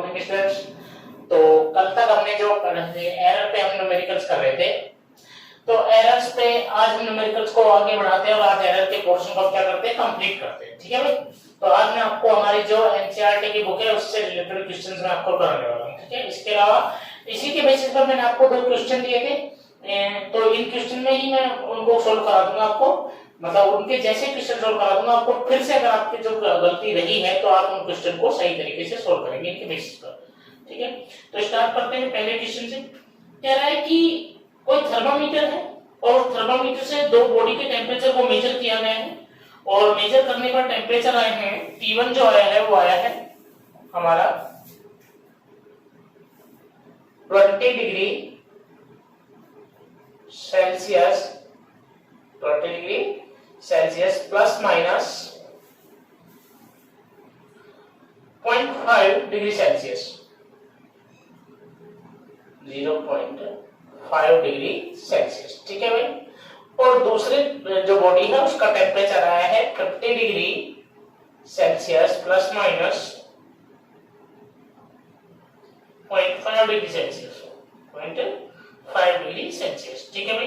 Morning students. तो कल तक हमने जो एरर पे हम न्यूमेरिकल्स कर रहे थे, तो एरर्स पे आज हम न्यूमेरिकल्स को आगे बढ़ाते हैं और आज एरर के पोर्शन को क्या करते हैं, कंप्लीट करते हैं। ठीक है भाई। तो आज मैं आपको हमारी जो एनसीईआरटी की बुक है उससे रिलेटेड क्वेश्चंस मैं आपको कराने वाला हूं। ठीक है। इसके अलावा इसी के बेसिस पर मैंने आपको दो क्वेश्चन दिए थे, तो इन क्वेश्चन में ही मैं उनको सोल्व करा दूंगा आपको, मतलब उनके जैसे क्वेश्चन सोल्व करा दूंगा आपको। फिर से अगर आपकी जो गलती रही है तो आप उन क्वेश्चन को सही तरीके से सोल्व करेंगे इनके बेसिस पर। ठीक है। तो स्टार्ट करते हैं पहले क्वेश्चन से। कह रहा है कि कोई थर्मामीटर है और थर्मामीटर से दो बॉडी के टेम्परेचर को मेजर किया गया है और मेजर करने पर टेम्परेचर आए हैं T1 जो आया है वो आया है हमारा 20 degree Celsius, 20 degree Celsius plus minus 0.5 degree Celsius, 0.5 degree Celsius. ठीक है भाई। और दूसरे जो बॉडी है उसका टेम्परेचर आया है 50 degree Celsius plus minus 0.5 degree Celsius, 0.5 degree Celsius. ठीक है भाई।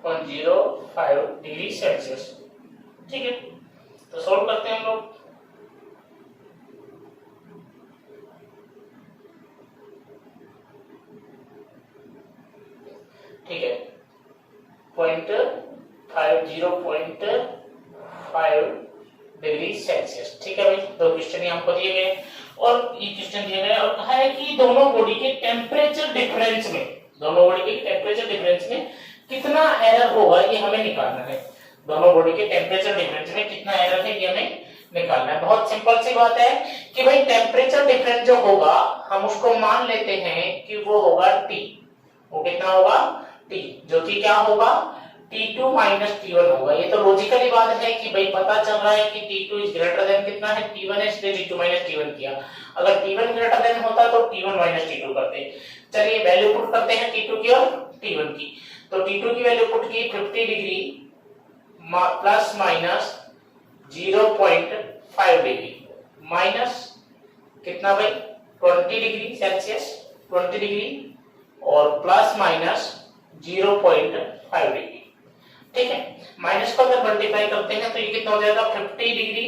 0.05 डिग्री सेल्सियस। ठीक है। तो सॉल्व करते हैं हम लोग। ठीक है। 0.5 डिग्री सेल्सियस। ठीक है भाई। दो क्वेश्चन ही हमको दिए गए और ये क्वेश्चन दिए गए और कहा है कि दोनों बॉडी के टेम्परेचर डिफरेंस में, दोनों बॉडी के टेम्परेचर डिफरेंस में कितना एरर होगा ये हमें निकालना है। दोनों बॉडी के टेम्परेचर डिफरेंस में कितना एरर है ये हमें निकालना है। बहुत सिंपल सी बात है कि भाई टेम्परेचर डिफरेंस जो होगा हम उसको मान लेते हैं कि वो होगा T। वो कितना होगा T, जो कि क्या होगा T2 माइनस T1 होगा। ये तो लॉजिकली बात है कि भाई पता चल रहा है कि T2 इज ग्रेटर देन कितना है T1 है, इसलिए T2 माइनस T1 किया। अगर T1 ग्रेटर देन होता तो T1 माइनस T2 करते। चलिए वैल्यू पुट करते हैं T2 की और T1 की। तो T2 की वैल्यू पुट की 50 degree plus minus 0.5 degree minus कितना भाई 20 डिग्री सेल्सियस, 20 डिग्री और प्लस माइनस 0.5 डिग्री। ठीक है। माइनस को अगर मल्टीप्लाई करते हैं तो ये कितना हो जाएगा 50 degree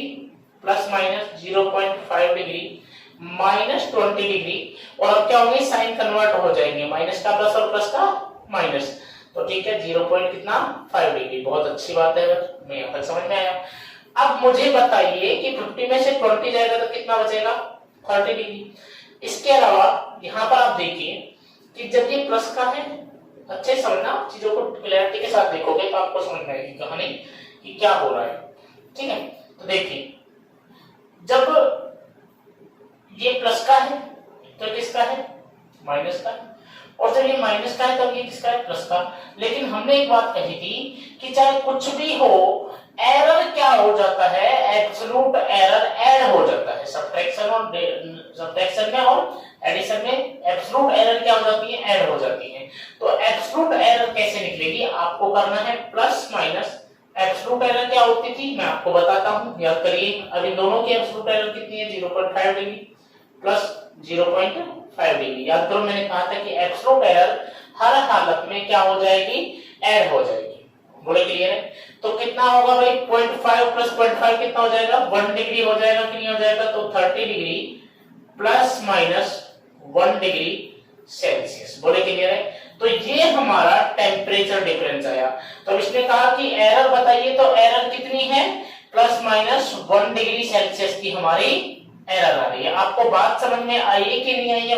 plus minus 0.5 degree minus 20 degree. और अब क्या होंगे, साइन कन्वर्ट हो जाएंगे, माइनस का प्लस और प्लस का माइनस। तो ठीक है 0.5 डिग्री। बहुत अच्छी बात है, मैं यहाँ तक समझ में आया। अब मुझे बताइए कि 50 में से 20 जाएगा तो कितना बचेगा 30 डिग्री। इसके अलावा यहाँ पर आप देखिए कि जब ये प्लस का है, अच्छे समझना, चीजों को क्लैरिटी के साथ देखोगे तो आपको समझ में आएगी कहानी कि क्या हो रहा है। ठीक है। तो देखिए जब ये प्लस का है तो किसका है, माइनस का है, और जब ये माइनस का है तब ये किसका है, प्लस का। लेकिन हमने एक बात कही थी कि चाहे कुछ भी हो एरर क्या हो जाता है, एब्सोल्यूट एरर ऐड हो जाता है। सब्ट्रैक्शन में और एडिशन में एब्सोल्यूट एरर क्या हो जाती है, ऐड हो जाती है। तो एब्सोल्यूट एरर कैसे निकलेगी, आपको करना है प्लस माइनस। एब्सोल्यूट एरर क्या होती थी मैं आपको बताता हूं, याद करिए। अब इन दोनों की एब्सोल्यूट एरर कितनी है 0.5 डिग्री प्लस 0.5 डिग्री। याद करो मैंने कहा था कि एब्सोल्यूट एरर हर हालत में क्या हो जाएगी, ऐड हो जाएगी। बोले क्लियर है। तो कितना होगा भाई 0.5 प्लस 0.5 कितना हो जाएगा 1 डिग्री हो जाएगा कि नहीं हो जाएगा। तो 30 degree plus minus 1 degree Celsius. बोले क्लियर है। तो ये हमारा टेम्परेचर डिफरेंस आया। तो इसने कहा कि एरर बताइए, तो एरर कितनी है प्लस माइनस 1 डिग्री सेल्सियस की हमारी एरर आ रही है। आपको बात समझ में आई है कि नहीं आई है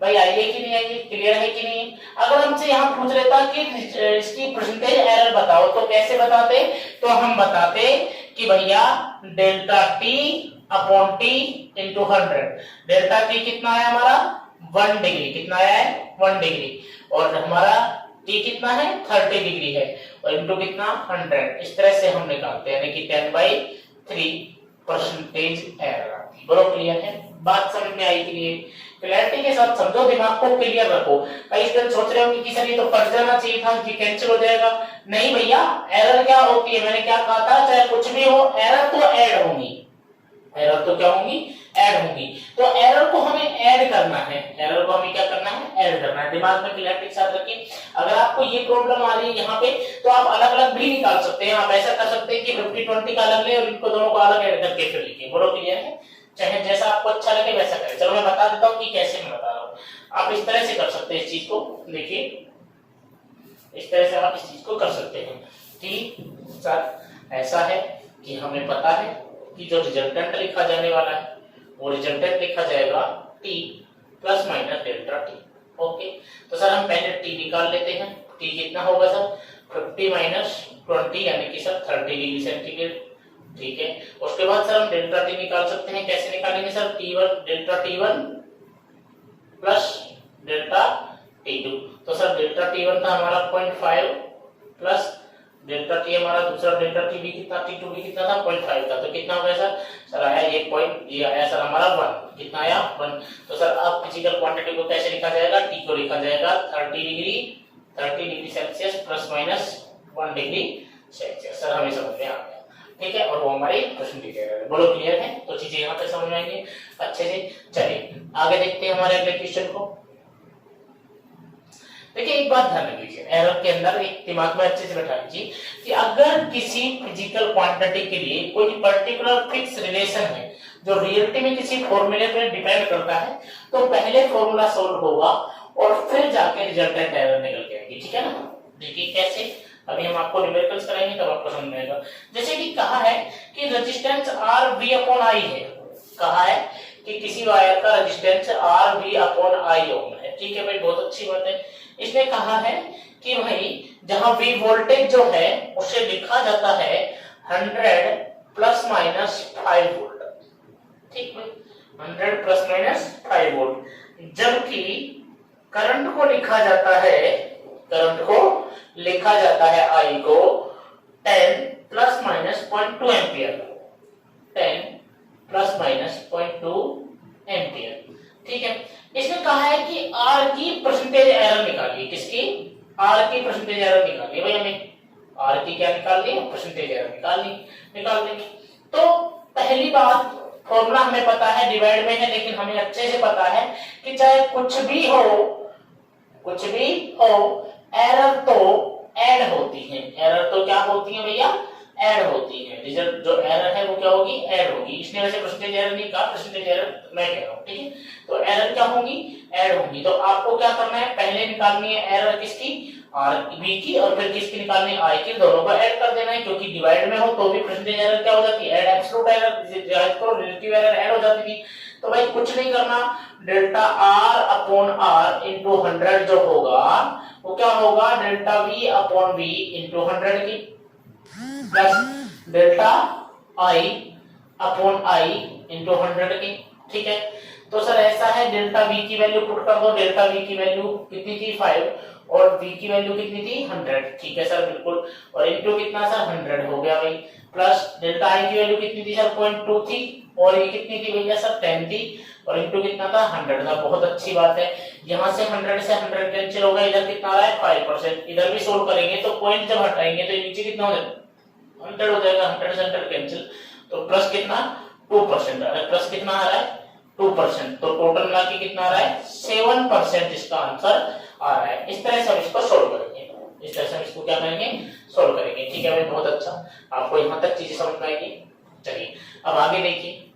भाई आई है कि नहीं आई है, क्लियर है कि नहीं। अगर हमसे यहाँ पूछ लेता कि इसकी परसेंटेज एरर बताओ तो कैसे बताते, तो हम बताते कि भैया delta T upon T into 100। Delta T कितना है हमारा 1 डिग्री, कितना है 1 डिग्री, और हमारा टी कितना है 30 डिग्री है, और इंटू कितना 100। इस तरह से हम निकालते हैं, यानी कि 10/3 परसेंटेज एरर आती है। बोलो क्लियर है, बात समझ में आई कि नहीं। क्लैरिटी के साथ समझो, दिमाग को क्लियर रखो। कई स्टूडेंट सोच रहे होंगे कि सर ये तो कट जाना चाहिए था, ये कैंसिल हो जाएगा। नहीं भैया, एरर क्या होती है, मैंने क्या कहा था, चाहे कुछ भी हो एरर तो ऐड होंगी। एरर तो क्या होंगी, ऐड होंगी। तो एरर को हमें ऐड करना है, एरर को हमें क्या करना है, ऐड करना है। दिमाग में क्लियरिटी के साथ रखिए। अगर आपको ये प्रॉब्लम आ रही है यहाँ पे, तो आप अलग अलग भी निकाल सकते हैं। आप ऐसा कर सकते हैं कि 50-20 का अलग ले और इनको दोनों को अलग ऐड करके फिर लिखिए। बोलो क्लियर है? चाहे जैसा आपको अच्छा लगे वैसा करें। चलो मैं बता देता हूँ कि कैसे मैं बता रहा हूँ। आप इस तरह से कर सकते हैं इस चीज को, देखिए इस तरह से आप इस चीज को कर सकते हैं कि सर ऐसा है कि हमें पता है कि जो रिजल्टेंट लिखा जाने वाला है वो रिजल्टेंट लिखा जाएगा t plus minus delta t। Okay, तो सर हम पहले t निकाल लेते हैं। t कितना होगा सर, 50 माइनस 20 यानी कि सर 30 डिग्री सेंटीग्रेड। ठीक है, उसके बाद सर हम डेल्टा t निकाल सकते हैं। कैसे निकालेंगे sir, t1 delta t1 plus delta t2। तो सर डेल्टा t1 था हमारा 0.5 प्लस डेल्टा t हमारा दूसरा डेल्टा t भी कितना, t2 भी कितना था, 0.5 था। तो कितना हो गया सर, सर आया ये पॉइंट, ये आया सर हमारा 1। कितना आया 1। तो सर अब फिजिकल क्वांटिटी को कैसे लिखा जाएगा, t को लिखा जाएगा 30 degree Celsius plus minus 1 degree Celsius. Sir हमें समझ में आ गया, ठीक है, और वो हमारी क्वेश्चन डिटेल। बोलो क्लियर है? तो चीजें यहाँ पे समझ में आएंगे अच्छे से। चलिए आगे देखते हैं हमारे अगले क्वेश्चन को। देखिए एक बात ध्यान रखिए, एरर के अंदर एक दिमाग में अच्छे से बैठा लीजिए कि अगर किसी फिजिकल क्वांटिटी के लिए कोई पर्टिकुलर फिक्स रिलेशन है जो रियलिटी में किसी फॉर्मूले पे डिपेंड करता है, तो पहले फॉर्मूला सॉल्व होगा और फिर जाके रिजल्टेंट एरर निकल के आएगी। ठीक है ना? देखिए कैसे, अभी हम आपको न्यूमेरिकल्स कराएंगे तब आपको समझ में आएगा। जैसे कि कहा है कि resistance R V upon I है। कहा है कि किसी वायर का resistance R V upon I ओम है। ठीक है भाई, बहुत अच्छी बात है। इसने कहा है कि भाई जहां V वोल्टेज जो है उसे लिखा जाता है 100 प्लस माइनस 5 वोल्ट। ठीक है, 100 प्लस माइनस 5 वोल्ट। जबकि करंट को लिखा जाता है, करंट को लिखा जाता है I को 10 plus minus 0.2 ampere, 10 plus minus 0.2 ampere. ठीक है, इसने कहा है कि R की परसेंटेज एरर निकालिए। किसकी? R की परसेंटेज एरर निकालिए। भाई हमें R की क्या निकालनी है, परसेंटेज एरर निकाल देंगे। तो पहली बात, फॉर्मूला हमें पता है, डिवाइड में है, लेकिन हमें अच्छे से पता है कि चाहे कुछ भी हो एरर तो ऐड होती है। एरर तो क्या होती है भैया, ऐड होती है। रिजल्ट जो एरर है वो क्या होगी, ऐड होगी। इसने वैसे परसेंटेज एरर नहीं कहा, परसेंटेज एरर मैं कह रहा हूं। ठीक है, तो एरर क्या होगी, ऐड होगी। तो आपको क्या करना है, पहले निकालनी है एरर किसकी, R V की, और फिर किसकी निकालनी है, I की। दोनों को ऐड कर देना है, क्योंकि डिवाइड में हो तो भी परसेंटेज एरर क्या हो जाती है, add. Absolute error, relative error add हो जाती थी। तो भाई कुछ नहीं करना, delta R upon R into 100 जो होगा वो क्या होगा, delta V upon V into 100 की, plus delta I upon I into 100 की। ठीक है, तो सर ऐसा है, डेल्टा V की वैल्यू पुट कर दो। डेल्टा V की वैल्यू कितनी थी, 5, और V की वैल्यू कितनी थी, 100। ठीक है सर, बिल्कुल, और इंटू कितना सर, 100 हो गया भाई। प्लस डेल्टा I की वैल्यू कितनी थी सर, 0.2 थी, और ये कितनी थी भैया सर, 10 थी, और इंटू कितना था, 100 था। बहुत अच्छी बात है, यहाँ से 100 से 100 कैंसिल होगा, इधर कितना आ रहा है 5%। इधर भी सोल्व करेंगे तो पॉइंट जब हटाएंगे तो नीचे कितना हो जाएगा, 100 हो जाएगा। 100 से 100 कैंसिल, तो प्लस कितना 2%। अरे प्लस कितना आ रहा है, 2%। तो टोटल मिला के कितना आ रहा है, 7% इसका आंसर आ रहा है। इस तरह से हम इसको सोल्व करेंगे, इस तरह से हम इसको क्या करेंगे, सोल्व करेंगे। ठीक है भाई, बहुत अच्छा, आपको यहाँ तक चीजें समझ में आएगी। चलिए अब आगे देखिए,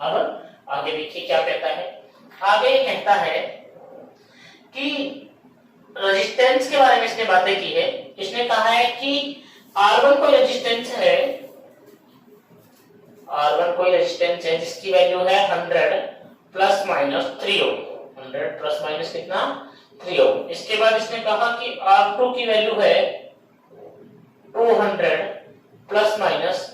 अब आगे देखिए क्या कहता है। आगे कहता है कि रेजिस्टेंस के बारे में इसने बातें की है। इसने कहा है कि R1 कोई रेजिस्टेंस है, R1 कोई रेजिस्टेंस है जिसकी वैल्यू है 100 प्लस माइनस 3 ओम। 100 प्लस माइनस कितना, 3 ओम। इसके बाद इसने कहा कि R2 की वैल्यू है 200 प्लस माइनस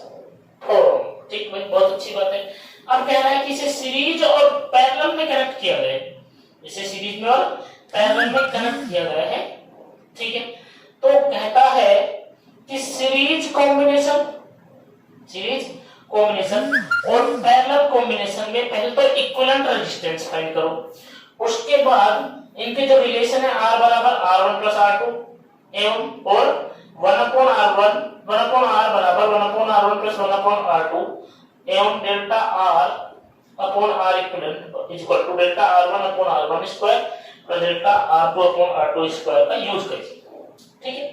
4 ओम। ठीक है, बहुत अच्छी बात है। अब कह रहा है कि इसे सीरीज और पैरेलल में कनेक्ट किया गया है, इसे सीरीज में और पैरेलल में कनेक्ट किया गया है। ठीक है, तो कहता है कि सीरीज कॉम्बिनेशन और पैरेलल कॉम्बिनेशन में पहले तो इक्विवेलेंट रेजिस्टेंस फाइंड करो, उसके बाद इनके जो रिलेशन है R बराबर R1 प्लस R2 एवं और 1 अपॉन R1 1 अपॉन R बराबर 1 upon R1 plus 1 upon R2 एवं delta R upon R equivalent is equal to delta R1 upon R1 square plus delta R2 upon R2 square का use करिए। ठीक है,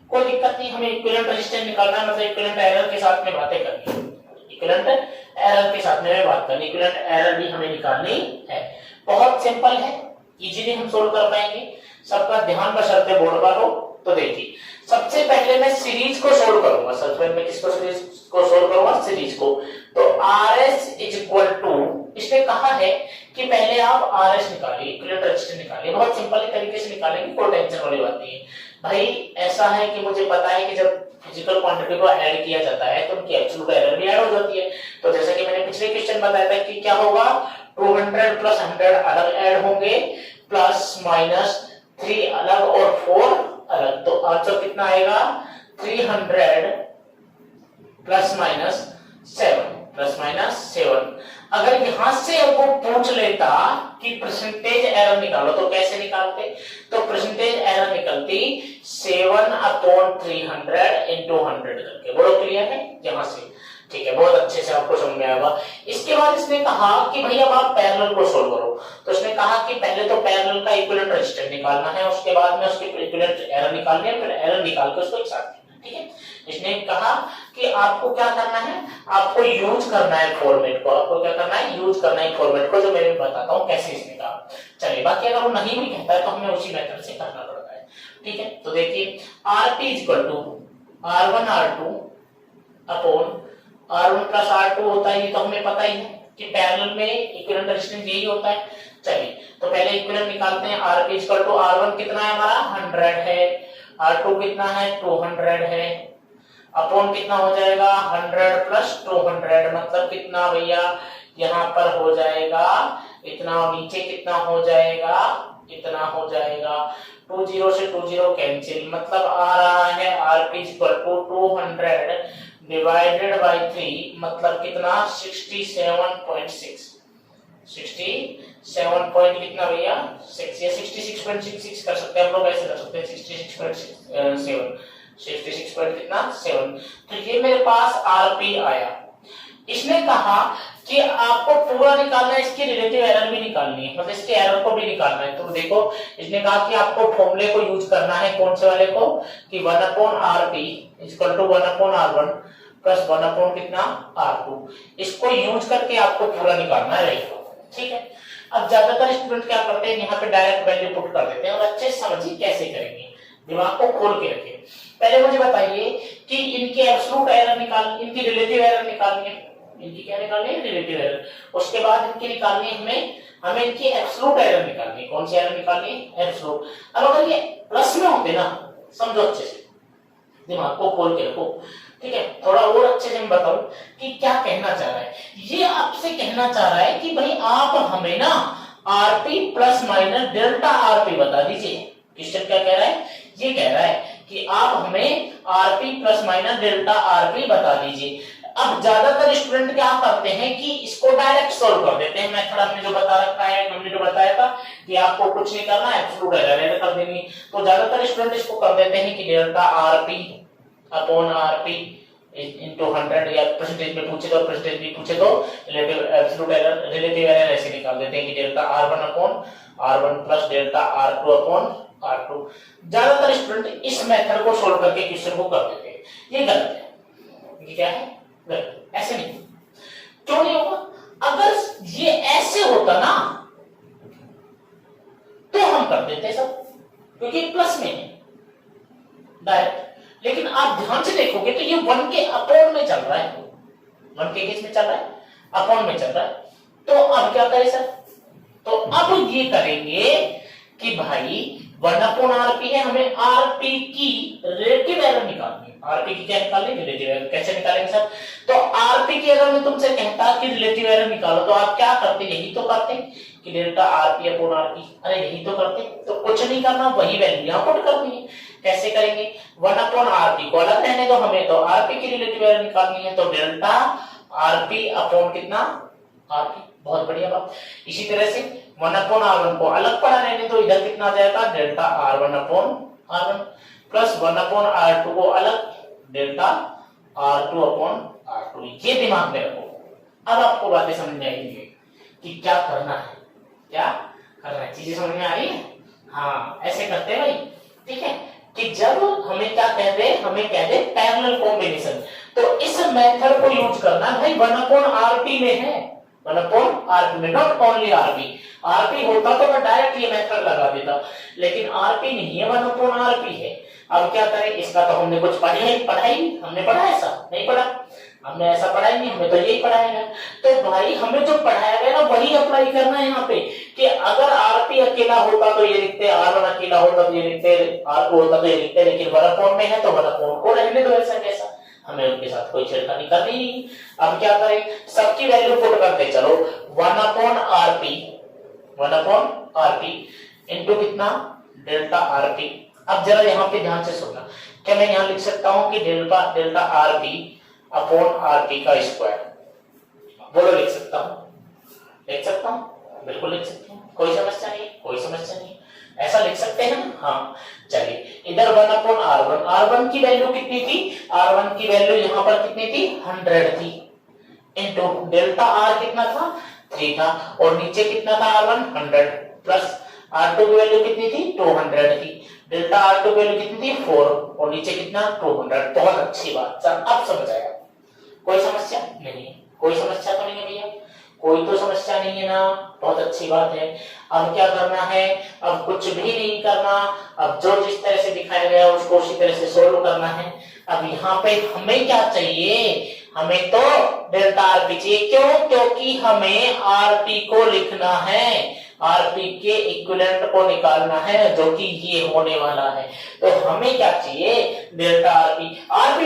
कोई दिक्कत नहीं, हमें इक्विवेलेंट रेजिस्टेंस निकालना है, मतलब इक्विवेलेंट एरर के साथ में बातें करनी है, इक्विवेलेंट एरर के साथ में बात करनी, इक्विवेलेंट एरर भी हमें निकालनी है। बहुत सिंपल है, इजीली हम सोल्व कर पाएंगे। सबका ध्यान बशर्ते बोर्ड पर हो। तो देखिए, सबसे पहले मैं सीरीज को सोल्व करूंगा। सबसे पहले मैं किसको सीरीज को सोल्व करूंगा? सीरीज को। तो RS इज इक्वल टू, इसने कहा है कि पहले आप RS निकालिए, इक्विवेलेंट रेजिस्टेंस निकालिए। बहुत सिंपल तरीके से निकालेंगे, कोई टेंशन वाली बात नहीं है। भाई ऐसा है कि मुझे पता है कि जब फिजिकल क्वांटिटी को ऐड किया जाता है तो उनकी एब्सोल्यूट एरर भी ऐड हो जाती है। तो जैसा कि मैंने पिछले क्वेश्चन बताया था कि क्या होगा, 200 प्लस 100 अलग ऐड होंगे, प्लस माइनस 3 अलग और 4 अलग। तो आंसर कितना आएगा? 300 प्लस माइनस 7। अगर यहां से वो पूछ लेता कि परसेंटेज एरर निकालो तो कैसे निकालते? तो परसेंटेज एरर निकलती 7 अपॉन 300 इंटू 100 करके। बोलो क्लियर है यहां से? ठीक है, बहुत अच्छे से आपको समझ में आएगा। इसके बाद इसने कहा कि भाई अब आप पैरेलल को सोल्व करो। तो इसने कहा कि पहले तो पैरेलल का इक्विवेलेंट रेजिस्टेंस निकालना है, उसके बाद में उसके इक्विवेलेंट एरर निकालनी है, फिर एरर निकाल के उसको एक साथ करना है। ठीक है, इसने कहा कि आपको क्या करना है, आपको यूज करना है फॉर्मेट को। आपको क्या करना है? यूज करना है फॉर्मेट को, जो मैं बताता हूं कैसे इसने कहा। चलिए, बाकी अगर वो नहीं भी कहता है तो हमें उसी मेथड से करना पड़ता है। ठीक है, तो देखिए Rp is equal to R1 R2 upon R1 plus R2 होता है, ये तो हमें पता ही है कि पैरेलल में इक्विवेलेंट रेजिस्टेंस यही होता है। चलिए, तो पहले इक्विवेलेंट निकालते हैं। Rp is equal to R1 कितना है हमारा? 100 है, R2 कितना है? 200 है, अपॉन कितना हो जाएगा? 100 प्लस 200 मतलब कितना भैया? यहाँ पर हो जाएगा इतना, नीचे कितना हो जाएगा? इतना हो जाएगा। 20 से 20 कैंसिल, मतलब आ रहा है Rp is equal to 200 divided by 3 मतलब कितना? 67.6। 67 पॉइंट कितना भैया? 6 या 66.66 कर सकते हैं हम लोग, ऐसे कर सकते हैं 66.7 66 पॉइंट कितना? 7। तो ये मेरे पास Rp आया। इसने कहा कि आपको पूरा निकालना है, इसकी रिलेटिव एरर भी निकालनी है, मतलब इसके एरर को भी निकालना है। तो देखो, इसने कहा कि आपको फॉर्मूले को यूज करना है, कौन से वाले को? कि 1 upon Rp equal to 1 upon R1 plus 1 upon कितना? R2। इसको यूज करके आपको पूरा निकालना है। ठीक है, अब ज्यादातर स्टूडेंट क्या करते हैं, यहाँ पे डायरेक्ट वैल्यू पुट कर देते हैं। और अच्छे से समझिए कैसे करेंगे, दिमाग को खोल के रखिए। पहले मुझे बताइए कि इनकी एब्सोल्यूट एरर निकालनी, इनकी रिलेटिव एरर निकालनी है। इनकी क्या निकालनी है? Relative error. उसके बाद इनकी निकालनी है हमें इनकी एब्सोल्यूट एरर निकालनी है। कौन सी एरर निकालनी है? एब्सोल्यूट। अब अगर ये प्लस में होते ना, समझो अच्छे से, दिमाग को खोल के रखो। ठीक है, थोड़ा और अच्छे से मैं बताऊं कि क्या कहना चाह रहा है। ये आपसे कहना चाह रहा है कि भाई आप हमें ना Rp plus minus delta Rp बता दीजिए। क्वेश्चन क्या कह रहा है? ये कह रहा है कि आप हमें Rp plus minus delta Rp बता दीजिए। अब ज्यादातर स्टूडेंट क्या करते हैं कि इसको डायरेक्ट सॉल्व कर देते हैं। मेथड हमने जो बता रखा है, हमने जो बताया था कि आपको कुछ नहीं करना, एब्सोल्यूट एरर कर देनी। तो ज्यादातर स्टूडेंट इसको कर देते हैं कि delta Rp upon Rp into 100, या परसेंटेज में पूछे तो परसेंटेज भी पूछे तो relative absolute error, relative error ऐसे निकाल देते हैं कि delta R1 upon R1 plus delta R2 upon R2। ज्यादातर स्टूडेंट इस मेथड को सोल्व करके क्वेश्चन को कर देते हैं। ये गलत है। ये क्या है? गलत। ऐसे नहीं। क्यों नहीं होगा? अगर ये ऐसे होता ना तो हम कर देते सब, क्योंकि प्लस में है डायरेक्ट। लेकिन आप ध्यान से देखोगे तो ये 1 के अपॉन में चल रहा है, 1 के किस में चल रहा है? अपॉन में चल रहा है। तो अब क्या करें सर? तो अब ये करेंगे कि भाई 1 अपॉन Rp है, हमें Rp की रिलेटिव एरर निकालनी है। Rp की क्या निकालनी? Relative error. कैसे निकालेंगे सर? तो Rp की अगर मैं तुमसे कहता कि रिलेटिव एरर निकालो तो आप क्या करते? यही तो करते कि डेल्टा Rp अपॉन Rp। अरे यही तो करते। तो कुछ नहीं करना, वही वैल्यू यहां पुट करनी है। कैसे करेंगे? 1 अपॉन Rp को अलग रहने दो, हमें तो Rp की रिलेटिव एरर निकालनी है। तो डेल्टा Rp अपॉन कितना? Rp। बहुत बढ़िया बात। इसी तरह से 1 अपॉन R1 को अलग पड़ा रहने दो, इधर कितना आ जाएगा? Delta R1 upon R1 plus 1 upon R2 को अलग, डेल्टा R2 अपॉन R2। ये दिमाग में रखो। अब आपको बातें समझ में आएंगी कि क्या करना है, क्या करना है, चीजें समझ में आ रही है। हाँ ऐसे करते हैं भाई, ठीक है, कि जब हमें क्या कहते हैं, हमें कहते हैं पैरेलल कॉम्बिनेशन, तो इस मेथड को यूज करना भाई 1/RP में है, 1/RP में, नॉट ओनली RP। RP होता तो मैं डायरेक्ट ये मेथड लगा देता, लेकिन RP नहीं है, 1/RP है। अब क्या करें, इसका तो हमने कुछ पढ़ाई हमने पढ़ा ऐसा नहीं पढ़ा, हमने ऐसा पढ़ा ही नहीं, हमें तो यही पढ़ाया गया। तो भाई हमें जो पढ़ाया गया ना वही अप्लाई करना है यहाँ पे, कि अगर RP अकेला होता तो ये लिखते, R1 अकेला होता तो ये लिखते, R2 होता तो ये लिखते, लेकिन 1/4 में है तो 1/4 को रहने दो ऐसा कैसा, हमें उनके साथ कोई छेड़खानी करनी नहीं। अब क्या करें, सबकी वैल्यू पुट करते चलो, 1/RP इंटू कितना, डेल्टा RP। अब जरा यहाँ पे ध्यान से सुनना, क्या मैं यहाँ लिख सकता हूँ कि डेल्टा RP अपॉन RP का स्क्वायर, बोलो लिख सकता हूँ, बिल्कुल लिख सकते हैं, कोई समस्या नहीं, कोई समस्या नहीं, ऐसा लिख सकते हैं ना। हाँ चलिए, इधर 1/R1, R1 की वैल्यू कितनी थी, R1 की वैल्यू यहाँ पर कितनी थी, 100 थी, इंटू डेल्टा R कितना था, 3 था, और नीचे कितना था R1, 100, प्लस R2 की वैल्यू कितनी थी, 200 थी, डेल्टा R2 की वैल्यू कितनी थी, 4, और नीचे कितना, 200। बहुत अच्छी बात सर, अब समझ आया, कोई समस्या नहीं, कोई समस्या तो नहीं है भैया, कोई तो समस्या नहीं है ना, बहुत अच्छी बात है। अब क्या करना है, अब कुछ भी नहीं करना, अब जो जिस तरह से दिखाया गया उसको उसी तरह से सोल्व करना है। अब यहाँ पे हमें क्या चाहिए, हमें तो डेल्टा RP चाहिए, क्यों, क्योंकि हमें RP को लिखना है, RP के इक्विवेलेंट को निकालना है, जो कि ये होने वाला है। तो हमें क्या चाहिए, डेल्टा RP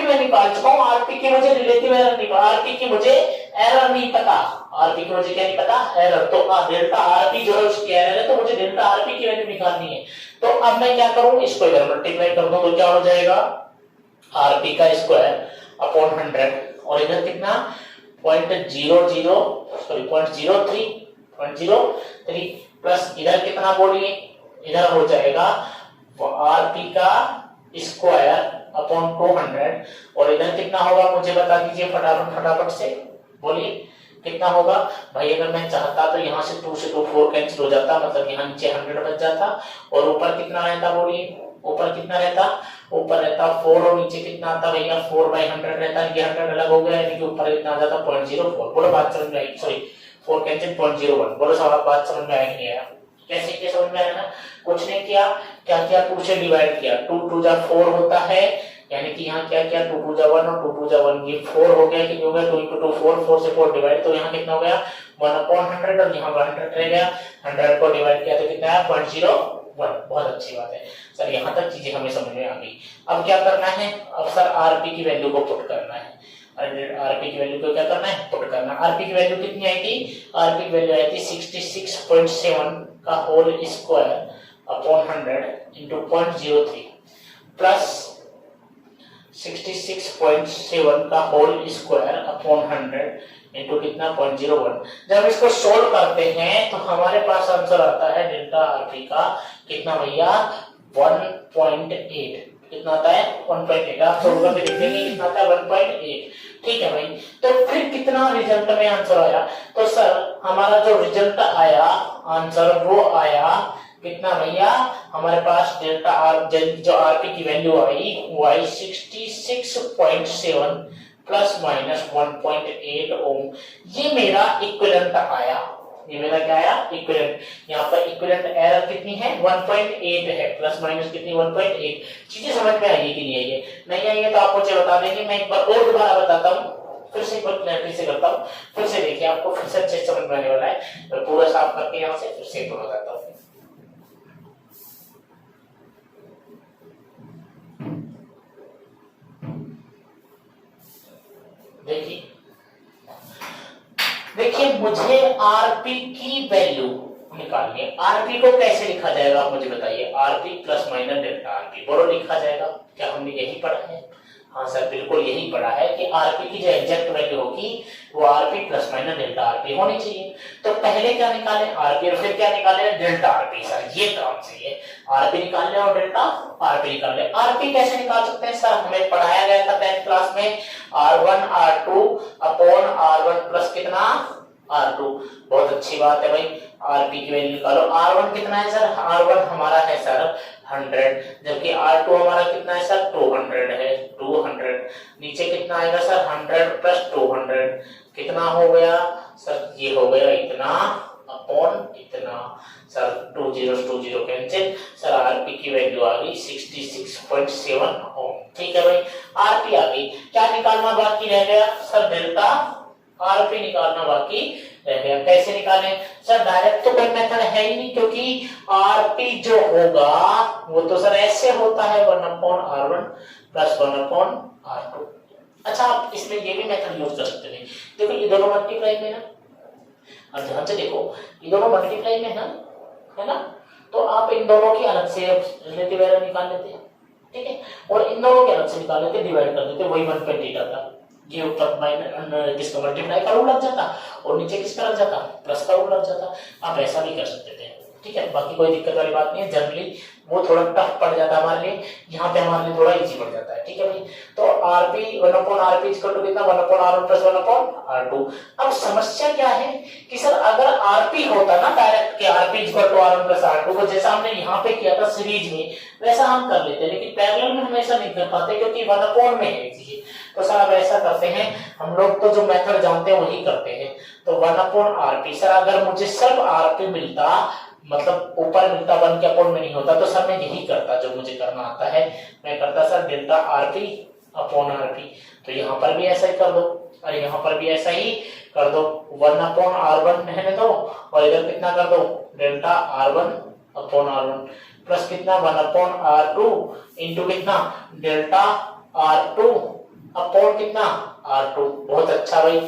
मैं निकाल चुका हूँ, RP की मुझे रिलेटिव एरर नहीं, RP की मुझे एरर नहीं पता, RP की मुझे क्या नहीं पता, एरर। तो डेल्टा RP जो है उसकी एरर है, तो मुझे डेल्टा RP की वैल्यू निकालनी है। तो अब मैं क्या करूं, इसको इधर मल्टीप्लाई कर दूं तो क्या हो जाएगा, RP का स्क्वायर अपॉन 100, और इधर कितना 0.03 प्लस इधर कितना बोलिए, इधर हो जाएगा RP का स्क्वायर अपॉन 200, और इधर कितना होगा मुझे बता दीजिए फटाफट से बोलिए कितना होगा भाई। अगर मैं चाहता तो यहाँ से 2 से 2 4 कैंसिल हो जाता, मतलब यहाँ नीचे 100 बच जाता, और ऊपर कितना रहता बोलिए, ऊपर कितना रहता, ऊपर रहता 4, और नीचे कितना आता भैया 4/100 रहता, ये 100 अलग हो गया, यानी कि ऊपर कितना आ जाता 0.04। बोलो बात समझ में आई, सॉरी 4 कैंसिल 0.01। बोलो सब बात समझ में आएगी, नहीं आया, कैसे क्या समझ में आया ना, कुछ नहीं किया, क्या किया 2 से डिवाइड किया, 2 2 जा 4 होता है, यानी कि यहाँ क्या किया 2 2 जा 1 और 2 2 जा 1, ये 4 हो गया, कितने हो गया 2 * 2 4, 4 से 4 डिवाइड, तो यहाँ कितना हो गया 1/100, और यहाँ 100 रह गया, 100 को डिवाइड किया तो कितना है 0.01। बहुत अच्छी बात है सर, यहाँ तक चीजें हमें समझ में आ गई। अब क्या करना है, अब सर RP की वैल्यू को पुट करना है, RP की वैल्यू को क्या करना है, पुट करना। RP की वैल्यू कितनी आई थी, RP की वैल्यू आई थी 66.7 का whole square upon 100 into 0.03 plus 66.7 का होल स्क्वायर अपॉन 100 इंटू कितना 0.01। जब इसको सोल्व करते हैं तो हमारे पास आंसर आता है डेल्टा RP का कितना भैया 1.8। कितना आता है 1.8, आप सोल्व करके देखेंगे कितना आता है 1.8। ठीक है भाई, तो फिर कितना रिजल्ट में आंसर आया, तो सर हमारा जो रिजल्ट आया आंसर वो आया कितना भैया, हमारे पास डेल्टा जो RP की वैल्यू आई वो आई 66.7 प्लस माइनस 1.8 ओम। ये मेरा इक्विवेलेंट आया, ये मेरा क्या आया इक्विवेलेंट। यहाँ पर इक्विवेलेंट एरर कितनी है 1.8 है, प्लस माइनस कितनी 1.8। चीजें समझ में आई कि नहीं आई है, नहीं आई है तो आप मुझे बता देंगे, मैं एक बार और दोबारा बताता हूँ, फिर से एक बार क्लैरिटी से करता हूँ, फिर से देखिए आपको फिर से अच्छे समझ में आने वाला है। मैं पूरा साफ करके यहाँ से फिर से बताता हूँ। देखिए मुझे RP की वैल्यू निकालनी है। RP को कैसे लिखा जाएगा आप मुझे बताइए, RP plus minus delta RP। बोलो लिखा जाएगा, क्या हमने यही पढ़ा है, हाँ सर बिल्कुल यही पढ़ा है कि आरपी की जो एग्जैक्ट वैल्यू होगी वो RP plus minus delta RP होनी चाहिए। तो पहले क्या निकाले, आरपी, और फिर क्या निकाले, डेल्टा आरपी। सर ये काम चाहिए, आरपी निकाल ले और डेल्टा आरपी निकाल ले। आरपी कैसे निकाल सकते हैं सर, हमें पढ़ाया गया था 10th क्लास में, R1 R2 upon R1 plus कितना R2। बहुत अच्छी बात है भाई, आरपी की वैल्यू निकालो। R1 कितना है सर, R1 हमारा है सर 100, जबकि R2 हमारा कितना है सर 200 है, 200। नीचे कितना आएगा सर 100 प्लस 200 कितना हो गया सर, ये हो गया इतना अपॉन इतना। सर 2 0 कैंसिल, सर आरपी की वैल्यू आ गई 66.7 ओम। ठीक है भाई, आरपी आ गई। क्या निकालना बाकी रह गया सर, डेल्टा आरपी निकालना बाकी रह गया। कैसे निकालें सर, डायरेक्ट तो कोई मेथड है ही नहीं, क्योंकि आरपी जो होगा वो तो सर ऐसे होता है 1/R1 प्लस 1/R2। अच्छा, आप इसमें ये भी मेथड यूज कर सकते हैं। देखो ये दोनों मल्टीप्लाई में ना, और ध्यान से देखो ये दोनों मल्टीप्लाई में है ना, तो आप इन दोनों की अलग से रिलेटिव एरर निकाल लेते हैं, ठीक है, और इन दोनों के अलग से निकाल लेते, डिवाइड कर देते, वही 1/8 आता। ये ऊपर माइनस किसका मल्टीप्लाई का रूल लग जाता और नीचे किसका लग जाता, प्लस का रूल लग जाता। आप ऐसा भी कर सकते थे, ठीक है, बाकी कोई दिक्कत वाली बात नहीं है। जनरली वो थोड़ा टफ पड़ जाता है हमारे लिए, यहाँ पे हमारे लिए थोड़ा इजी पड़ जाता है, ठीक है भाई। तो आरपी 1/RP इक्वल टू कितना 1/R1 प्लस 1/R2। अब समस्या क्या है कि सर अगर आरपी होता ना डायरेक्ट के RP equal to R1 plus R2 को जैसा हमने यहाँ पे किया था सीरीज में, वैसा हम कर लेते, लेकिन पैरेलल में हम ऐसा नहीं कर पाते क्योंकि 1/में है चीज। तो सर अब ऐसा करते हैं हम लोग, तो जो मेथड जानते हैं वही करते हैं। तो 1/RP सर अगर मुझे सिर्फ आरपी मिलता, मतलब ऊपर मिलता 1 के अपॉन में नहीं होता, तो सर मैं यही करता जो मुझे करना आता है, मैं करता sir delta RP upon RP. तो यहाँ पर भी ऐसा ही कर दो और यहाँ पर भी ऐसा ही कर दो, 1/R1 रहने दो और इधर कितना कर दो delta R1 upon R1 plus कितना 1/R2 इंटू कितना डेल्टा R2 अपॉन कितना R2। बहुत अच्छा भाई,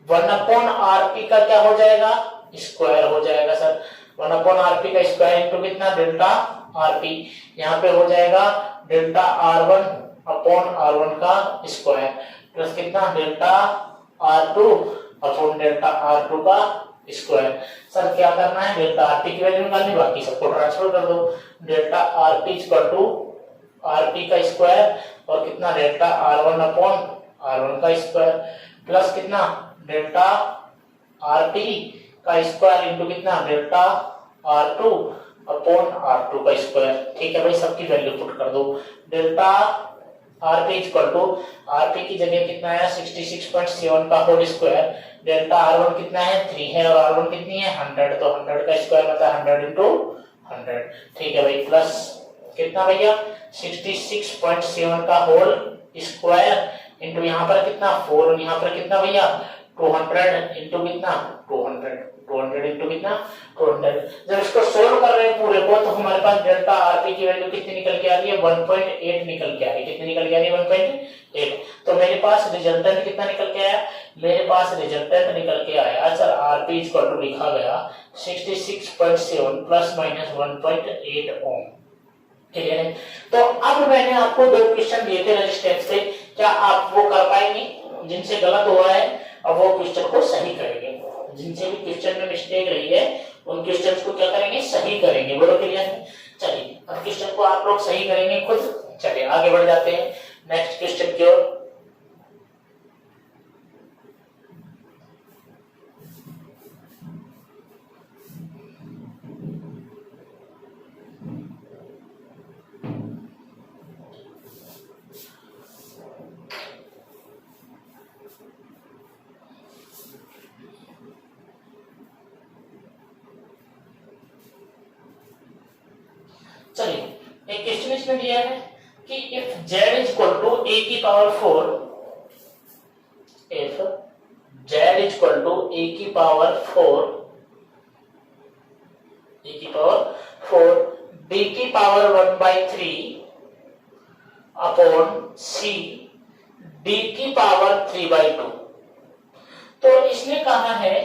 1/RP का क्या हो जाएगा, स्क्वायर हो जाएगा सर, 1/RP का स्क्वायर इंटू कितना डेल्टा RP। यहाँ पे हो जाएगा डेल्टा R1 अपॉन R1 का स्क्वायर प्लस कितना delta R2 upon delta R2 का स्क्वायर। सर क्या करना है, डेल्टा RP की वैल्यू निकालनी, बाकी सबको ट्रांसफर कर दो। Delta RP equal to RP का स्क्वायर और कितना डेल्टा R1 अपॉन R1 का स्क्वायर प्लस कितना डेल्टा RP का स्क्वायर इंटू कितना डेल्टा R2 अपॉन R2 का स्क्वायर। ठीक है भाई, सबकी वैल्यू पुट कर दो। Delta RP equal to RP की जगह कितना है 66.7 का होल स्क्वायर, डेल्टा R1 कितना है 3 है और R1 कितनी है 100, तो 100 का स्क्वायर मतलब 100 इंटू 100। ठीक है भाई, प्लस कितना भैया 66.7 का होल स्क्वायर इंटू यहाँ पर कितना 4 और यहाँ पर कितना भैया 200 इंटू कितना 200 इंटू कितना 200। जब इसको सोल्व कर रहे हैं पूरे को, तो हमारे पास डेल्टा आरपी की वैल्यू कितनी निकल के आ रही है 1.8 निकल के आ रही है। कितनी निकल के आ रही है 1.8। तो मेरे पास रिजल्टेंट कितना निकल के आया, मेरे पास रिजल्टेंट निकल के आया सर आरपी इक्वल टू लिखा गया 66.7 प्लस माइनस 1.8 ओम। क्लियर है। तो अब मैंने आपको दो क्वेश्चन दिए थे रेजिस्टेंस से, क्या आप वो कर पाएंगे? जिनसे गलत हुआ है अब वो क्वेश्चन को सही करेंगे, जिनसे भी क्वेश्चन में मिस्टेक रही है उन क्वेश्चंस को क्या करेंगे, सही करेंगे। बोलो क्लियर है। चलिए अब क्वेश्चन को आप लोग सही करेंगे खुद। चलिए आगे बढ़ जाते हैं नेक्स्ट क्वेश्चन की ओर। चलिए एक क्वेश्चन इसमें दिया है कि if z is equal to a की power 4, if z is equal to a की पावर 4 b की पावर 1/3 अपॉन c d की पावर 3/2। तो इसने कहा है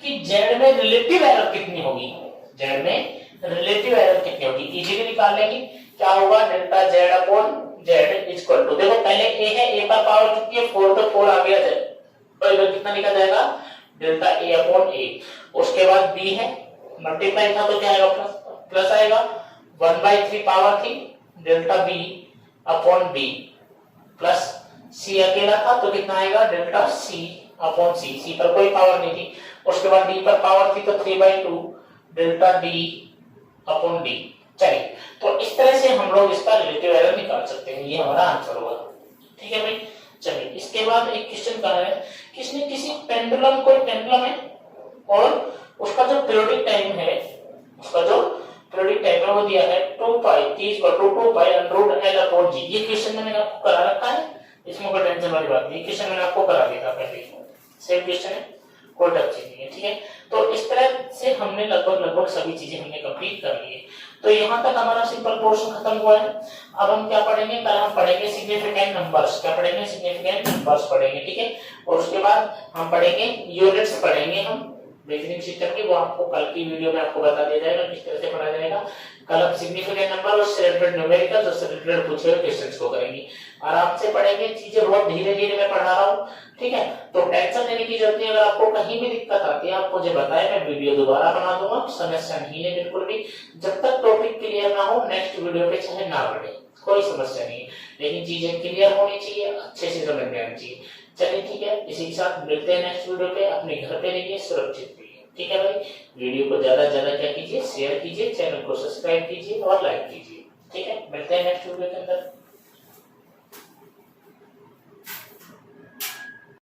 कि z में रिलेटिव एरर कितनी होगी, z में रिलेटिव एरर कितनी होगी, इजीली निकाल लेंगे। क्या होगा delta z upon Z equal to, देखो पहले ए है, ए पर पावर कितनी है 4, तो 4 आ गया है, तो इधर कितना निकल जाएगा डेल्टा ए अपॉन ए। उसके बाद बी है, मल्टीप्लाई था तो क्या आएगा प्लस, प्लस आएगा 1/3 पावर थी delta B upon B, plus C अकेला था तो कितना आएगा डेल्टा सी अपॉन सी, सी पर कोई पावर नहीं थी। उसके बाद डी पर पावर थी तो 3/2 डेल्टा डी अपॉन डी। चलिए, तो इस तरह से हम लोग इसका रिलेटिव एरर निकाल सकते हैं, ये हमारा आंसर होगा। ठीक है भाई। चलिए, इसके बाद एक क्वेश्चन कहा है, किसने किसी पेंडुलम, कोई पेंडुलम है और उसका जो पीरियोडिक टाइम है, उसका जो पीरियोडिक टाइम है वो दिया है 2 पाई t = 2 पाई √L/g। ये क्वेश्चन मैंने आपको करा रखा है, इसमें कोई टेंशन वाली बात नहीं, क्वेश्चन मैंने आपको करा दिया था पहले, सेम क्वेश्चन है, कोई टफ चीज नहीं है। ठीक है, तो इस तरह से हमने लगभग सभी चीजें हमने कंप्लीट कर ली है। तो यहाँ तक हमारा सिंपल पोर्शन खत्म हुआ है। अब हम क्या पढ़ेंगे, कल हम पढ़ेंगे सिग्निफिकेंट नंबर्स, क्या पढ़ेंगे सिग्निफिकेंट नंबर्स पढ़ेंगे। ठीक है, और उसके बाद हम पढ़ेंगे यूनिट्स पढ़ेंगे हम रीजनिंग सिस्टम की, वो आपको कल की वीडियो में आपको बता दिया जाएगा किस तरह से पढ़ा जाएगा। कल हम सिग्निफिकेंट नंबर और उससे रिलेटेड न्यूमेरिकल्स और उससे रिलेटेड पूछे हुए क्वेश्चंस को करेंगे। आराम से पढ़ेंगे, चीजें बहुत धीरे धीरे मैं पढ़ा रहा हूँ। ठीक है, तो टेंशन लेने की जरूरत नहीं। अगर आपको कहीं भी दिक्कत आती है आप मुझे बताएं, मैं वीडियो दोबारा बना दूंगा, समस्या नहीं है बिल्कुल भी। जब तक टॉपिक क्लियर ना हो नेक्स्ट वीडियो पे चाहे ना बढ़े, कोई समस्या नहीं है, लेकिन चीजें क्लियर होनी चाहिए, अच्छे से समझ में आनी चाहिए। चलिए ठीक है, इसी के साथ मिलते हैं नेक्स्ट वीडियो पे। अपने घर पे रहिए, सुरक्षित रहिए। ठीक है भाई, वीडियो को ज्यादा क्या कीजिए, शेयर कीजिए, चैनल को सब्सक्राइब कीजिए और लाइक कीजिए। ठीक है, मिलते हैं नेक्स्ट वीडियो के अंदर।